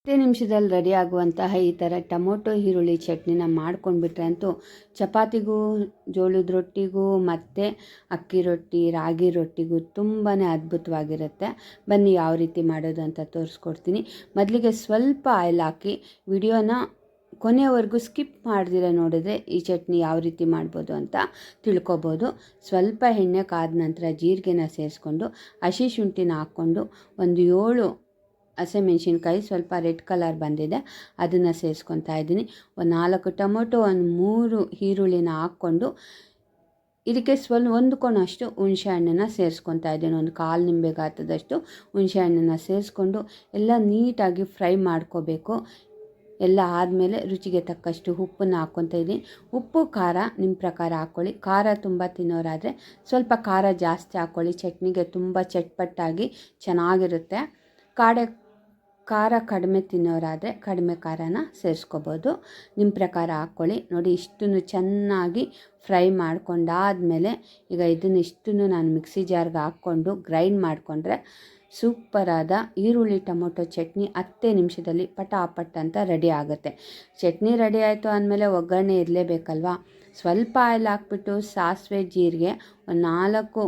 10 ನಿಮಿಷದಲ್ಲಿ ರೆಡಿ ಆಗುವಂತಹ ಈ ಥರ ಟೊಮೊಟೊ ಈರುಳ್ಳಿ ಚಟ್ನಿನ ಮಾಡ್ಕೊಂಡ್ಬಿಟ್ರೆ ಅಂತೂ ಚಪಾತಿಗೂ, ಜೋಳದ ರೊಟ್ಟಿಗೂ ಮತ್ತು ಅಕ್ಕಿ ರೊಟ್ಟಿ, ರಾಗಿ ರೊಟ್ಟಿಗೂ ತುಂಬಾ ಅದ್ಭುತವಾಗಿರುತ್ತೆ. ಬನ್ನಿ ಯಾವ ರೀತಿ ಮಾಡೋದು ಅಂತ ತೋರಿಸ್ಕೊಡ್ತೀನಿ. ಮೊದಲಿಗೆ ಸ್ವಲ್ಪ ಆಯಿಲ್ ಹಾಕಿ ವಿಡಿಯೋನ ಕೊನೆಯವರೆಗೂ ಸ್ಕಿಪ್ ಮಾಡ್ದಿರ ನೋಡಿದ್ರೆ ಈ ಚಟ್ನಿ ಯಾವ ರೀತಿ ಮಾಡ್ಬೋದು ಅಂತ ತಿಳ್ಕೊಬೋದು. ಸ್ವಲ್ಪ ಎಣ್ಣೆ ಕಾದ ನಂತರ ಜೀರಿಗೆನ ಸೇರಿಸ್ಕೊಂಡು ಹಸಿ ಶುಂಠಿನ ಹಾಕ್ಕೊಂಡು ಒಂದು 7 ಹಸಿಮೆಣ್ಸಿನ್ಕಾಯಿ ಸ್ವಲ್ಪ ರೆಡ್ ಕಲರ್ ಬಂದಿದೆ ಅದನ್ನು ಸೇರಿಸ್ಕೊತಾ ಇದ್ದೀನಿ. ಒಂದು 4 ಟೊಮೊಟೊ, ಒಂದು 3 ಈರುಳ್ಳಿನ ಹಾಕ್ಕೊಂಡು ಇದಕ್ಕೆ ಒಂದು ಕೊನಷ್ಟು ಹುಣಸೆ ಹಣ್ಣನ್ನು ಸೇರಿಸ್ಕೊತಾ ಇದ್ದೀನಿ. ಒಂದು 1/4 ನಿಂಬೆ ಗಾತ್ರದಷ್ಟು ಹುಣಸೆ ಹಣ್ಣನ್ನು ಸೇರಿಸ್ಕೊಂಡು ಎಲ್ಲ ನೀಟಾಗಿ ಫ್ರೈ ಮಾಡ್ಕೋಬೇಕು. ಎಲ್ಲ ಆದಮೇಲೆ ರುಚಿಗೆ ತಕ್ಕಷ್ಟು ಉಪ್ಪನ್ನು ಹಾಕ್ಕೊತಾ ಇದ್ದೀನಿ. ಉಪ್ಪು ಖಾರ ನಿಮ್ಮ ಪ್ರಕಾರ ಹಾಕ್ಕೊಳ್ಳಿ. ಖಾರ ತುಂಬ ತಿನ್ನೋರಾದರೆ ಸ್ವಲ್ಪ ಖಾರ ಜಾಸ್ತಿ ಹಾಕ್ಕೊಳ್ಳಿ. ಚಟ್ನಿಗೆ ತುಂಬ ಚಟ್ಪಟ್ಟಾಗಿ ಚೆನ್ನಾಗಿರುತ್ತೆ. ಖಾರ ಕಡಿಮೆ ತಿನ್ನೋರಾದರೆ ಕಡಿಮೆ ಖಾರನ ಸೇರಿಸ್ಕೋಬೋದು. ನಿಮ್ಮ ಪ್ರಕಾರ ಹಾಕ್ಕೊಳ್ಳಿ. ನೋಡಿ ಇಷ್ಟನ್ನು ಚೆನ್ನಾಗಿ ಫ್ರೈ ಮಾಡ್ಕೊಂಡಾದಮೇಲೆ ಈಗ ಇಷ್ಟನ್ನು ನಾನು ಮಿಕ್ಸಿ ಜಾರ್ಗೆ ಹಾಕ್ಕೊಂಡು ಗ್ರೈಂಡ್ ಮಾಡಿಕೊಂಡ್ರೆ ಸೂಪರಾದ ಈರುಳ್ಳಿ ಟೊಮೊಟೊ ಚಟ್ನಿ 10 ನಿಮಿಷದಲ್ಲಿ ಪಟಾಪಟ್ ಅಂತ ರೆಡಿ ಆಗುತ್ತೆ. ಚಟ್ನಿ ರೆಡಿ ಆಯಿತು ಅಂದಮೇಲೆ ಒಗ್ಗರಣೆ ಇರಲೇಬೇಕಲ್ವ. ಸ್ವಲ್ಪ ಆಯಿಲ್ ಹಾಕ್ಬಿಟ್ಟು ಸಾಸಿವೆ, ಜೀರಿಗೆ, ಒಂದು 4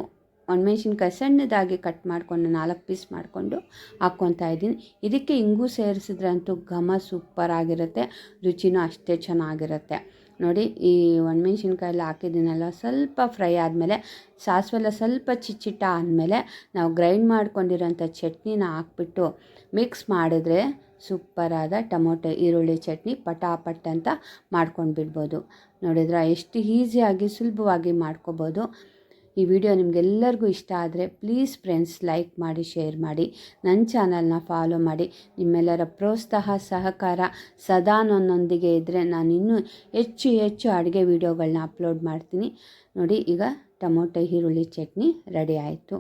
ಒಣಮೆಣ್ಸಿನ್ಕಾಯಿ ಸಣ್ಣದಾಗಿ ಕಟ್ ಮಾಡಿಕೊಂಡು 4 ಪೀಸ್ ಮಾಡಿಕೊಂಡು ಹಾಕ್ಕೊತಾ ಇದ್ದೀನಿ. ಇದಕ್ಕೆ ಇಂಗು ಸೇರಿಸಿದ್ರಂತೂ ಘಮ ಸೂಪರಾಗಿರುತ್ತೆ, ರುಚಿನೂ ಅಷ್ಟೇ ಚೆನ್ನಾಗಿರುತ್ತೆ. ನೋಡಿ ಈ ಒಣಮೆಣ್ಸಿನ್ಕಾಯಿ ಹಾಕಿದ್ದೀನಲ್ಲ, ಸ್ವಲ್ಪ ಫ್ರೈ ಆದಮೇಲೆ ಸಾಸಿವೆಲ್ಲ ಸ್ವಲ್ಪ ಚಿಟ್ಟ ಆದಮೇಲೆ ನಾವು ಗ್ರೈಂಡ್ ಮಾಡ್ಕೊಂಡಿರೋಂಥ ಚಟ್ನಿನ ಹಾಕ್ಬಿಟ್ಟು ಮಿಕ್ಸ್ ಮಾಡಿದ್ರೆ ಸೂಪರಾದ ಟೊಮೊಟೊ ಈರುಳ್ಳಿ ಚಟ್ನಿ ಪಟಾಪಟ್ ಅಂತ ಮಾಡ್ಕೊಂಡು ಬಿಡ್ಬೋದು. ನೋಡಿದ್ರೆ ಎಷ್ಟು ಈಸಿಯಾಗಿ ಸುಲಭವಾಗಿ ಮಾಡ್ಕೋಬೋದು. ಈ ವಿಡಿಯೋ ನಿಮಗೆಲ್ಲರಿಗೂ ಇಷ್ಟ ಆದರೆ ಪ್ಲೀಸ್ ಫ್ರೆಂಡ್ಸ್ ಲೈಕ್ ಮಾಡಿ, ಶೇರ್ ಮಾಡಿ, ನನ್ನ ಚಾನಲ್ನ ಫಾಲೋ ಮಾಡಿ. ನಿಮ್ಮೆಲ್ಲರ ಪ್ರೋತ್ಸಾಹ ಸಹಕಾರ ಸದಾ ನನ್ನೊಂದಿಗೆ ಇದ್ದರೆ ನಾನು ಇನ್ನೂ ಹೆಚ್ಚು ಅಡುಗೆ ವಿಡಿಯೋಗಳನ್ನ ಅಪ್ಲೋಡ್ ಮಾಡ್ತೀನಿ. ನೋಡಿ ಈಗ ಟೊಮೊಟೊ ಈರುಳ್ಳಿ ಚಟ್ನಿ ರೆಡಿ ಆಯಿತು.